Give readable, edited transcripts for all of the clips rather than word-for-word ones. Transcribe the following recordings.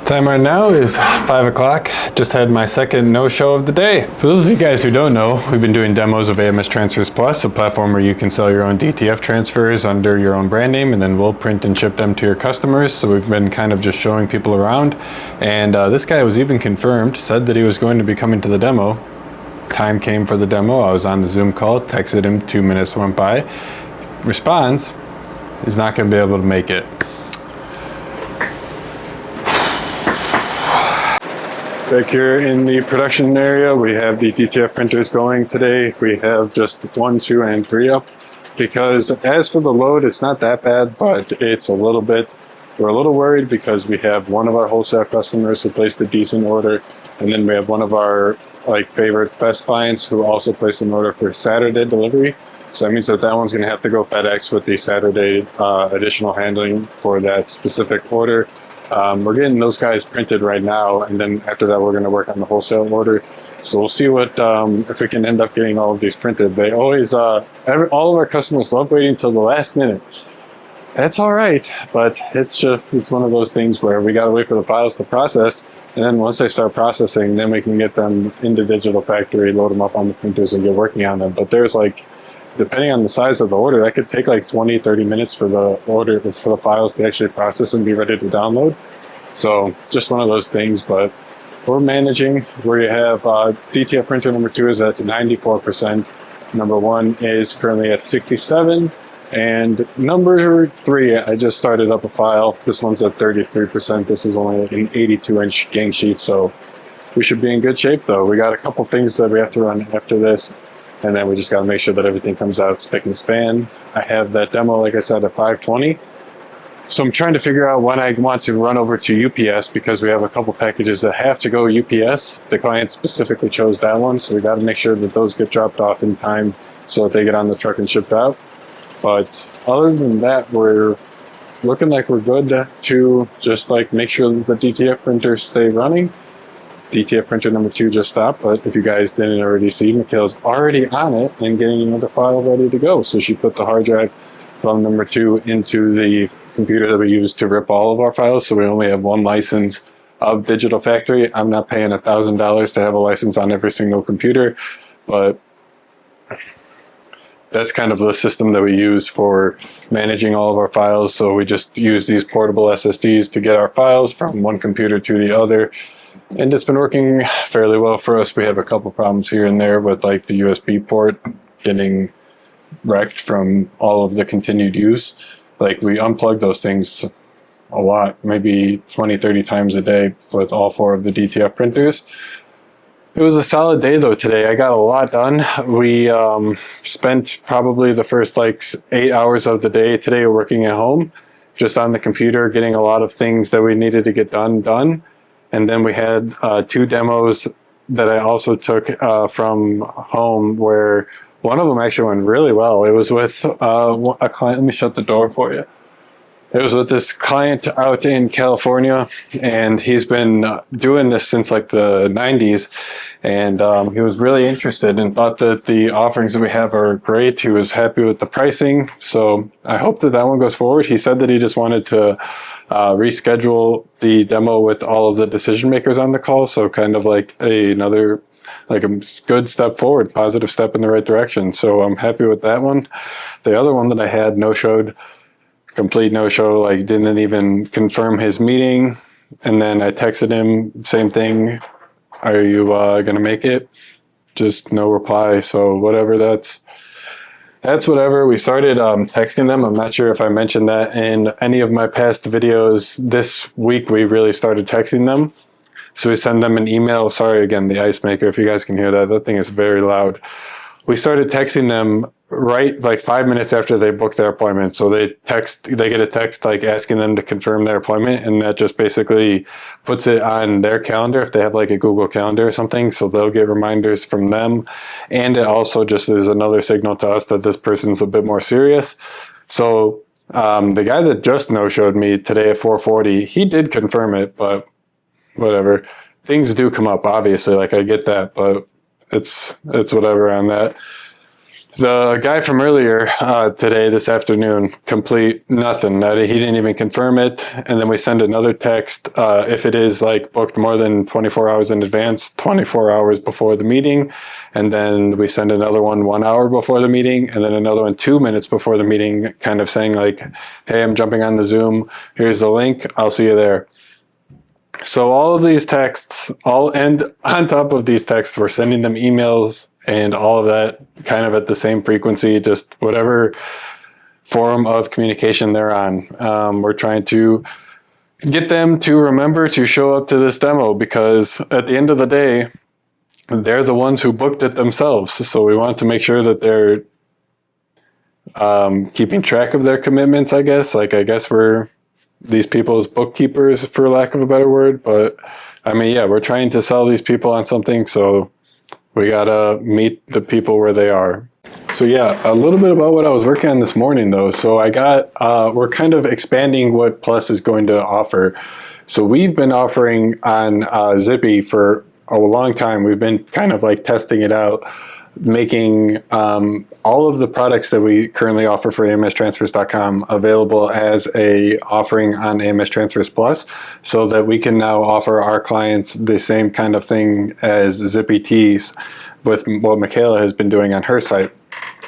Time right now is 5 o'clock. Just had my second no-show of the day. For those of you guys who don't know, we've been doing demos of AMS Transfers Plus, a platform where you can sell your own DTF transfers under your own brand name, and then we'll print and ship them to your customers. So we've been kind of just showing people around. And this guy was even confirmed, said that he was going to be coming to the demo. Time came for the demo. I was on the Zoom call, texted him, 2 minutes went by. Responds, he's not going to be able to make it. Back here in the production area, we have the DTF printers going today. We have just 1, 2, and 3 up because as for the load, it's not that bad, but it's we're a little worried because we have one of our wholesale customers who placed a decent order, and then we have one of our favorite best clients who also placed an order for Saturday delivery. So that means that one's going to have to go FedEx with the Saturday additional handling for that specific order. We're getting those guys printed right now, and then after that we're going to work on the wholesale order. So we'll see what if we can end up getting all of these printed. They always all of our customers love waiting till the last minute. That's all right, but it's one of those things where we got to wait for the files to process, and then once they start processing, then we can get them into Digital Factory, load them up on the printers, and get working on them. But there's depending on the size of the order, that could take 20-30 minutes for the order, for the files to actually process and be ready to download. So just one of those things, but we're managing. We have DTF printer number 2 is at 94%. Number 1 is currently at 67%. And number 3, I just started up a file. This one's at 33%. This is only an 82-inch gang sheet, so we should be in good shape though. We got a couple things that we have to run after this. And then we just got to make sure that everything comes out spick and span. I have that demo, like I said, at 520. So I'm trying to figure out when I want to run over to UPS because we have a couple packages that have to go UPS. The client specifically chose that one, so we got to make sure that those get dropped off in time so that they get on the truck and shipped out. But other than that, we're looking like we're good to just make sure that the DTF printers stay running. DTF printer number 2 just stopped, but if you guys didn't already see, Mikhail's already on it and getting another file ready to go. So she put the hard drive from number 2 into the computer that we use to rip all of our files. So we only have 1 license of Digital Factory. I'm not paying $1,000 to have a license on every single computer, but that's kind of the system that we use for managing all of our files. So we just use these portable SSDs to get our files from one computer to the other. And it's been working fairly well for us. We have a couple problems here and there with the USB port getting wrecked from all of the continued use. We unplug those things a lot, maybe 20-30 times a day with all 4 of the DTF printers. It was a solid day though today. I got a lot done. We spent probably the first 8 hours of the day today working at home, just on the computer, getting a lot of things that we needed to get done. And then we had 2 demos that I also took from home, where one of them actually went really well. It was with a client. Let me shut the door for you. It was with this client out in California, and he's been doing this since the 90s. And he was really interested and thought that the offerings that we have are great. He was happy with the pricing. So I hope that one goes forward. He said that he just wanted to reschedule the demo with all of the decision makers on the call. So kind of another a good step forward, positive step in the right direction. So I'm happy with that one. The other one that I had no-showed, complete no-show, didn't even confirm his meeting. And then I texted him, same thing. Are you going to make it? Just no reply. So whatever, that's whatever. We started texting them. I'm not sure if I mentioned that in any of my past videos. This week, we really started texting them. So we send them an email. Sorry, again, the ice maker, if you guys can hear that. That thing is very loud. We started texting them right 5 minutes after they booked their appointment. So they get a text asking them to confirm their appointment, and that just basically puts it on their calendar if they have a Google Calendar or something. So they'll get reminders from them, and it also just is another signal to us that this person's a bit more serious. So the guy that just no-showed me today at 4:40, he did confirm it, but whatever. Things do come up, obviously. I get that, but it's whatever on that. The guy from earlier today, this afternoon, complete nothing. He didn't even confirm it. And then we send another text if it is like booked more than 24 hours in advance, 24 hours before the meeting. And then we send another one 1 hour before the meeting, and then another one 2 minutes before the meeting, kind of saying like, hey, I'm jumping on the Zoom. Here's the link. I'll see you there. So all of these texts, and on top of these texts, we're sending them emails and all of that kind of at the same frequency, just whatever forum of communication they're on. We're trying to get them to remember to show up to this demo, because at the end of the day, they're the ones who booked it themselves. So we want to make sure that they're keeping track of their commitments, I guess. Like, I guess we're these people's bookkeepers, for lack of a better word. But I mean, yeah, we're trying to sell these people on something, so we gotta meet the people where they are. So yeah, a little bit about what I was working on this morning though. So we're kind of expanding what Plus is going to offer. So we've been offering on Zippy for a long time. We've been kind of like testing it out, making all of the products that we currently offer for AMSTransfers.com available as a offering on AMS Transfers Plus, so that we can now offer our clients the same kind of thing as Zippy Tees with what Michaela has been doing on her site.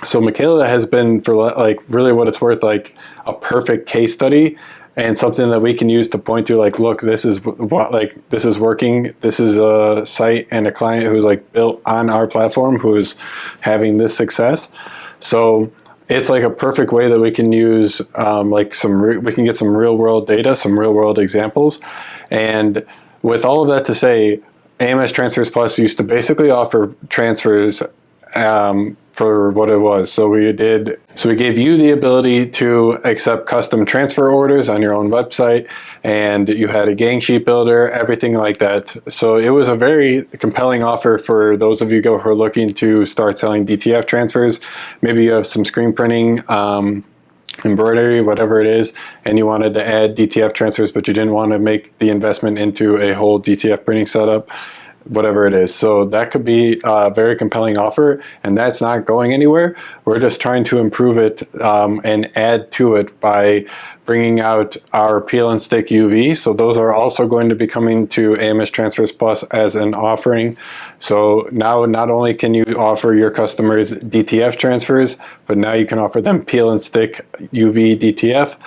So Michaela has been, for like really what it's worth, like a perfect case study and something that we can use to point to, like, look, this is what, like, this is working. This is a site and a client who's like built on our platform who's having this success. So it's like a perfect way that we can use like we can get some real world data, some real world examples. And with all of that to say, AMS Transfers Plus used to basically offer transfers for what it was. So we gave you the ability to accept custom transfer orders on your own website, and you had a gang sheet builder, everything like that. So it was a very compelling offer for those of you who are looking to start selling DTF transfers. Maybe you have some screen printing, embroidery, whatever it is, and you wanted to add DTF transfers, but you didn't want to make the investment into a whole DTF printing setup, whatever it is. So that could be a very compelling offer, and that's not going anywhere. We're just trying to improve it and add to it by bringing out our peel and stick UV. So those are also going to be coming to AMS Transfers Plus as an offering. So now not only can you offer your customers DTF transfers, but now you can offer them peel and stick UV DTF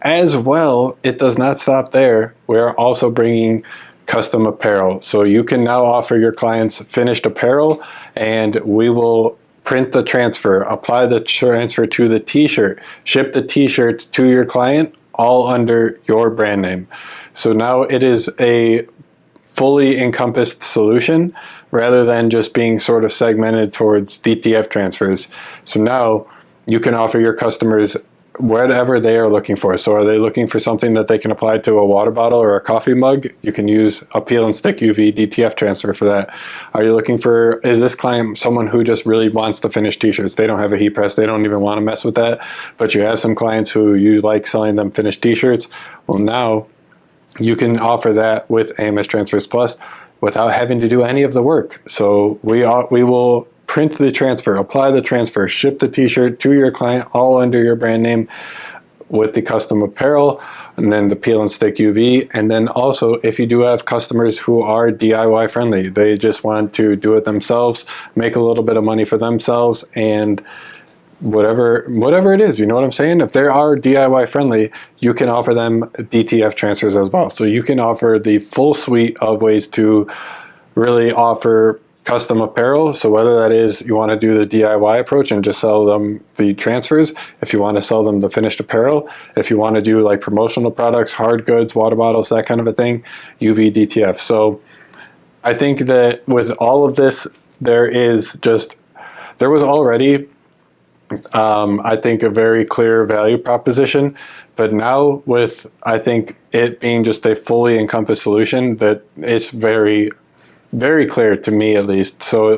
as well. It does not stop there. We're also bringing custom apparel. So you can now offer your clients finished apparel, and we will print the transfer, apply the transfer to the t-shirt, ship the t-shirt to your client, all under your brand name. So now it is a fully encompassed solution rather than just being sort of segmented towards DTF transfers. So now you can offer your customers whatever they are looking for. So are they looking for something that they can apply to a water bottle or a coffee mug? You can use a peel and stick UV DTF transfer for that. Are you looking for, is this client someone who just really wants to finish t-shirts? They don't have a heat press, they don't even want to mess with that, but you have some clients who you like selling them finished t-shirts. Well, now you can offer that with AMS Transfers Plus without having to do any of the work. So we will print the transfer, apply the transfer, ship the t-shirt to your client, all under your brand name with the custom apparel, and then the peel and stick UV. And then also, if you do have customers who are DIY friendly, they just want to do it themselves, make a little bit of money for themselves, and whatever it is, you know what I'm saying? If they are DIY friendly, you can offer them DTF transfers as well. So you can offer the full suite of ways to really offer custom apparel. So whether that is you want to do the DIY approach and just sell them the transfers, if you want to sell them the finished apparel, if you want to do like promotional products, hard goods, water bottles, that kind of a thing, UV DTF. So I think that with all of this, there was already I think a very clear value proposition, but now with, I think, it being just a fully encompassed solution, that it's very, very clear to me at least. So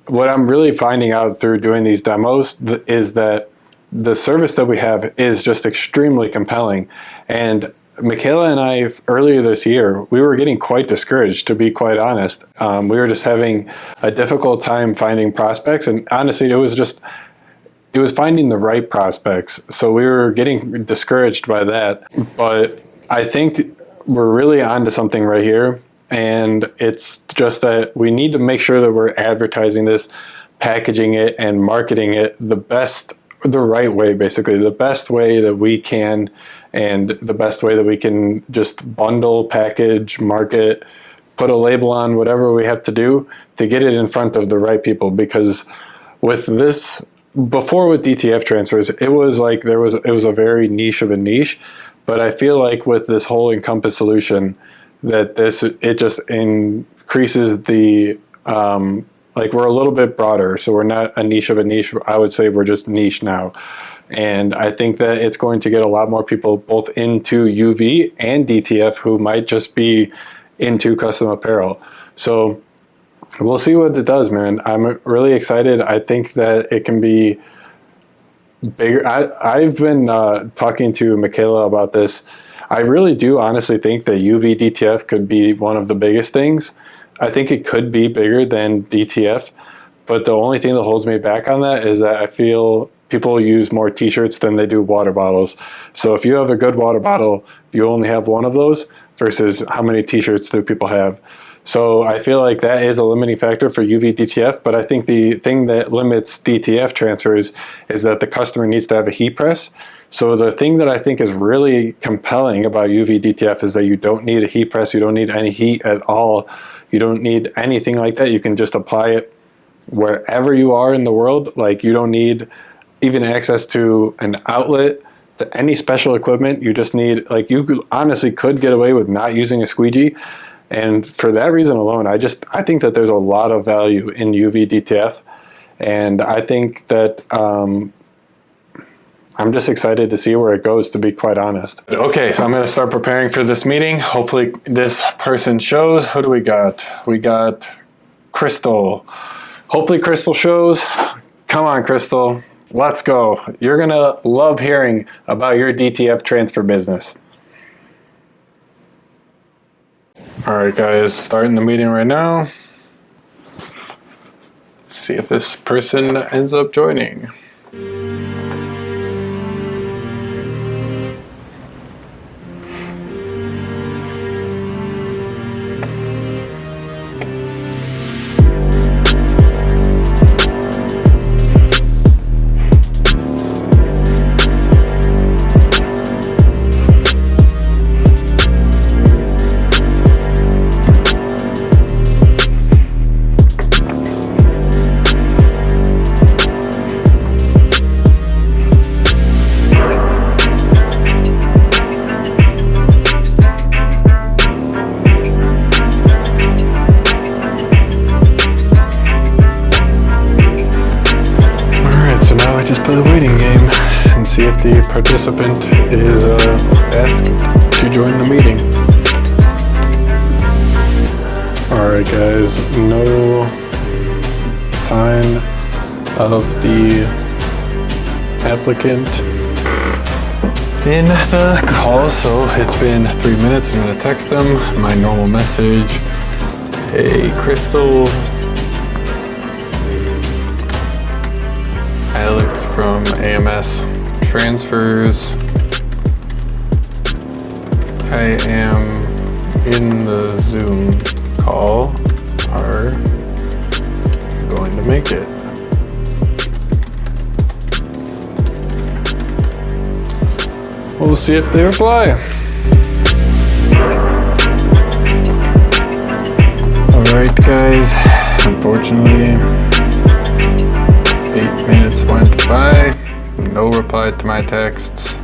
what I'm really finding out through doing these demos is that the service that we have is just extremely compelling. And Michaela and I, earlier this year, we were getting quite discouraged, to be quite honest. We were just having a difficult time finding prospects, and honestly, it was finding the right prospects. So we were getting discouraged by that. But I think we're really onto something right here. And it's just that we need to make sure that we're advertising this, packaging it, and marketing it the right way, basically, the best way that we can, and the best way that we can just bundle, package, market, put a label on whatever we have to do to get it in front of the right people. Because with this, before with DTF transfers, it was like it was a very niche of a niche, but I feel like with this whole Encompass solution, that it just increases the like we're a little bit broader, so we're not a niche of a niche. I would say we're just niche now. And I think that it's going to get a lot more people both into UV and DTF who might just be into custom apparel. So we'll see what it does, man. I'm really excited. I think that it can be bigger. I've been talking to Michaela about this. I really do honestly think that UV DTF could be one of the biggest things. I think it could be bigger than DTF, but the only thing that holds me back on that is that I feel people use more t-shirts than they do water bottles. So if you have a good water bottle, you only have one of those versus how many t-shirts do people have. So I feel like that is a limiting factor for UV DTF, but I think the thing that limits DTF transfers is that the customer needs to have a heat press. So the thing that I think is really compelling about UV DTF is that you don't need a heat press, you don't need any heat at all, you don't need anything like that. You can just apply it wherever you are in the world. Like, you don't need even access to an outlet, to any special equipment. You just need, like, you honestly could get away with not using a squeegee. And for that reason alone, I think that there's a lot of value in UV DTF. And I think that I'm just excited to see where it goes, to be quite honest. Okay, so I'm going to start preparing for this meeting. Hopefully this person shows. Who do we got? We got Crystal. Hopefully Crystal shows. Come on, Crystal. Let's go. You're going to love hearing about your DTF transfer business. All right, guys, starting the meeting right now. Let's see if this person ends up joining. The waiting game and see if the participant is asked to join the meeting. Alright, guys, no sign of the applicant in the call, so it's been 3 minutes. I'm going to text them my normal message. Hey, Crystal. Alex from AMS Transfers. I am in the Zoom call. Are you going to make it? We'll see if they reply. Alright, guys. Unfortunately, 8 minutes went by, no reply to my texts,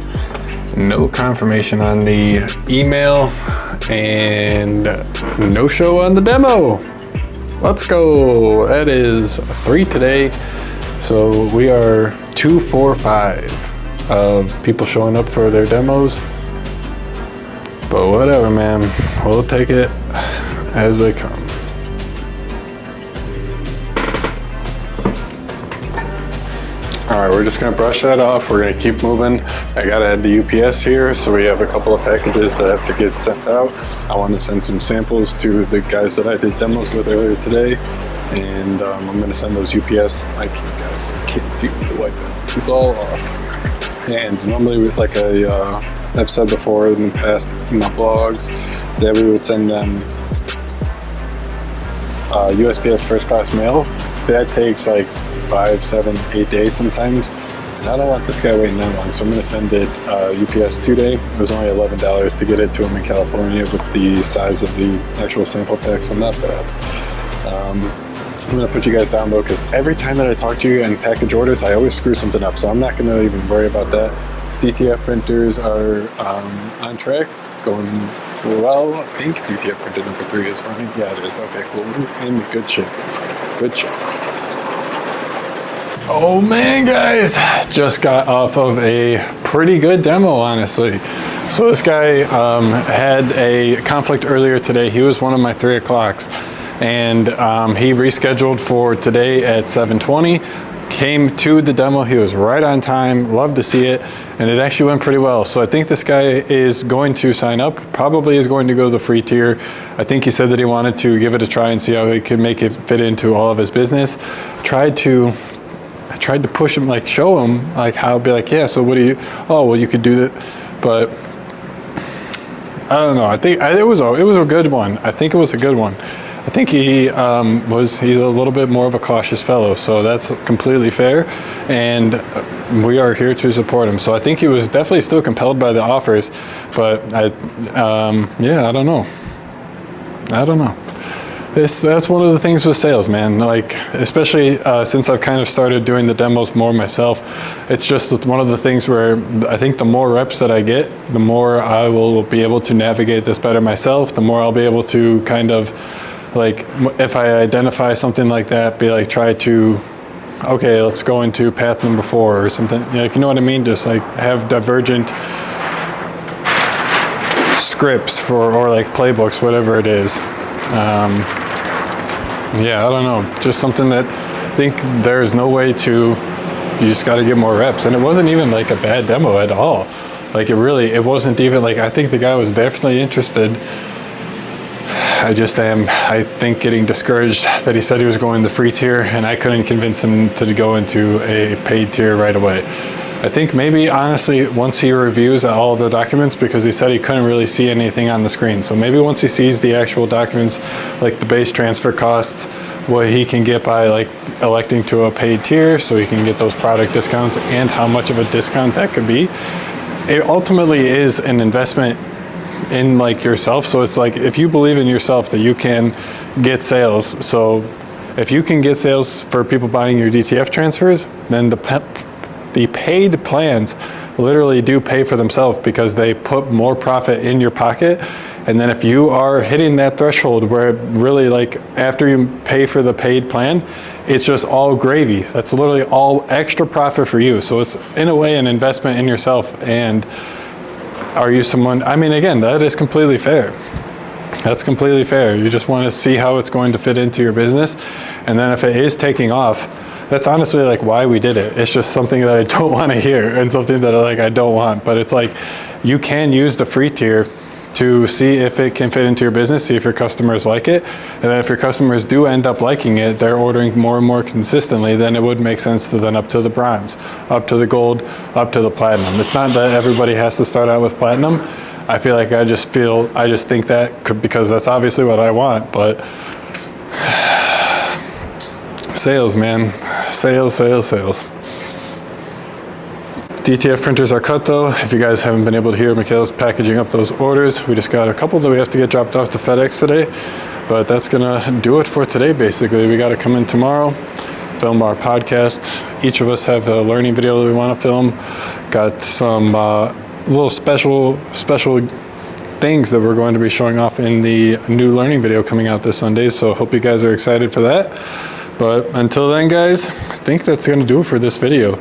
no confirmation on the email, and no show on the demo. Let's go. That is 3 today. So we are 2, 4, 5 of people showing up for their demos. But whatever, man. We'll take it as they come. All right, we're just gonna brush that off. We're gonna keep moving. I gotta add the UPS here, so we have a couple of packages that have to get sent out. I want to send some samples to the guys that I did demos with earlier today, and I'm gonna send those UPS. Like, you guys can't see me wipe this is all off. And normally, with like I've said before in the past in my vlogs that we would send them USPS first class mail. That takes like 5, 7, 8 days sometimes, and I don't want this guy waiting that long, so I'm going to send it UPS 2-day. It was only $11 to get it to him in California with the size of the actual sample pack, so not bad. I'm going to put you guys down though, because every time that I talk to you and package orders, I always screw something up, so I'm not going to even worry about that. DTF printers are on track, going well. I think DTF printer number 3 is running. Yeah, it is. Okay, cool. And good shit. Good shit. Oh man, guys, just got off of a pretty good demo, honestly. So this guy had a conflict earlier today. He was one of my 3 o'clocks, and he rescheduled for today at 7:20. Came to the demo, he was right on time, loved to see it, and it actually went pretty well. So I think this guy is going to sign up, probably is going to go to the free tier. I think he said that he wanted to give it a try and see how he could make it fit into all of his business. I tried to push him, like show him like how, be like, yeah, so what do you, oh, well, you could do that, but I don't know. I think it was a good one. I think it was a good one. I think he's a little bit more of a cautious fellow, so that's completely fair, and we are here to support him. So I think he was definitely still compelled by the offers, but yeah, I don't know. That's one of the things with sales, man. Like, especially since I've kind of started doing the demos more myself, it's just one of the things where I think the more reps that I get, the more I will be able to navigate this better myself, the more I'll be able to kind of, like, if I identify something like that, be like, try to, okay, let's go into path number 4 or something. Like, you know what I mean? Just like have divergent scripts or like playbooks, whatever it is. Yeah, I don't know. Just something that I think there's no way to, you just got to get more reps. And it wasn't even like a bad demo at all. Like, it wasn't even like, I think the guy was definitely interested. I just am, I think, getting discouraged that he said he was going the free tier and I couldn't convince him to go into a paid tier right away. I think maybe, honestly, once he reviews all of the documents, because he said he couldn't really see anything on the screen. So maybe once he sees the actual documents, like the base transfer costs, what he can get by like electing to a paid tier, so he can get those product discounts and how much of a discount that could be. It ultimately is an investment in like yourself. So it's like, if you believe in yourself that you can get sales, so if you can get sales for people buying your DTF transfers, then the paid plans literally do pay for themselves, because they put more profit in your pocket. And then if you are hitting that threshold where really, like, after you pay for the paid plan, it's just all gravy. That's literally all extra profit for you. So it's in a way an investment in yourself. And are you someone, I mean, again, that is completely fair. That's completely fair. You just want to see how it's going to fit into your business. And then if it is taking off, that's honestly like why we did it. It's just something that I don't want to hear and something that I don't want. But it's like, you can use the free tier to see if it can fit into your business, see if your customers like it. And then if your customers do end up liking it, they're ordering more and more consistently, then it would make sense to then up to the bronze, up to the gold, up to the platinum. It's not that everybody has to start out with platinum. I feel like I just think that because that's obviously what I want, but sales, man. Sales. DTF printers are cut though. If you guys haven't been able to hear, Mikhail's packaging up those orders. We just got a couple that we have to get dropped off to FedEx today, but that's gonna do it for today basically. We gotta come in tomorrow, film our podcast. Each of us have a learning video that we wanna film. Got some little special things that we're going to be showing off in the new learning video coming out this Sunday, so hope you guys are excited for that. But until then, guys, I think that's going to do it for this video.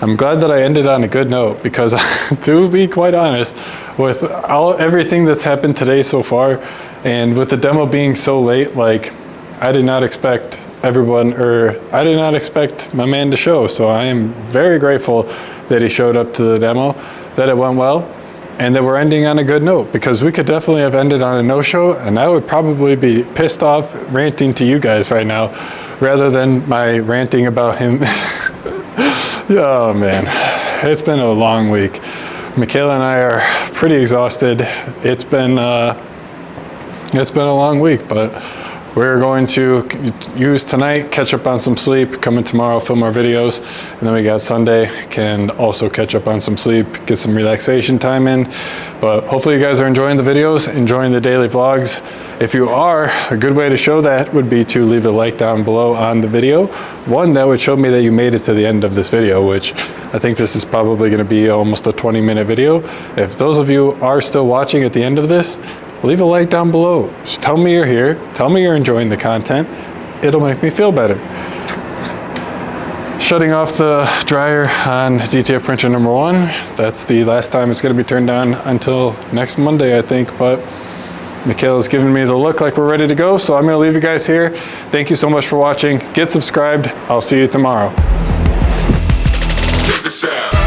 I'm glad that I ended on a good note, because to be quite honest, with everything that's happened today so far, and with the demo being so late, like, I did not expect everyone, or I did not expect my man to show. So I am very grateful that he showed up to the demo, that it went well, and that we're ending on a good note, because we could definitely have ended on a no-show, and I would probably be pissed off ranting to you guys right now, rather than my ranting about him. Oh man, it's been a long week. Michaela and I are pretty exhausted. It's been a long week, but we're going to use tonight, catch up on some sleep, come in tomorrow, film our videos, and then we got Sunday, can also catch up on some sleep, get some relaxation time in. But hopefully you guys are enjoying the videos, enjoying the daily vlogs. If you are, a good way to show that would be to leave a like down below on the video. One, that would show me that you made it to the end of this video, which I think this is probably going to be almost a 20-minute video. If those of you are still watching at the end of this, leave a like down below. Just tell me you're here. Tell me you're enjoying the content. It'll make me feel better. Shutting off the dryer on DTF printer number 1. That's the last time it's going to be turned on until next Monday, I think. But Michaela's giving me the look like we're ready to go. So I'm going to leave you guys here. Thank you so much for watching. Get subscribed. I'll see you tomorrow. Check this out.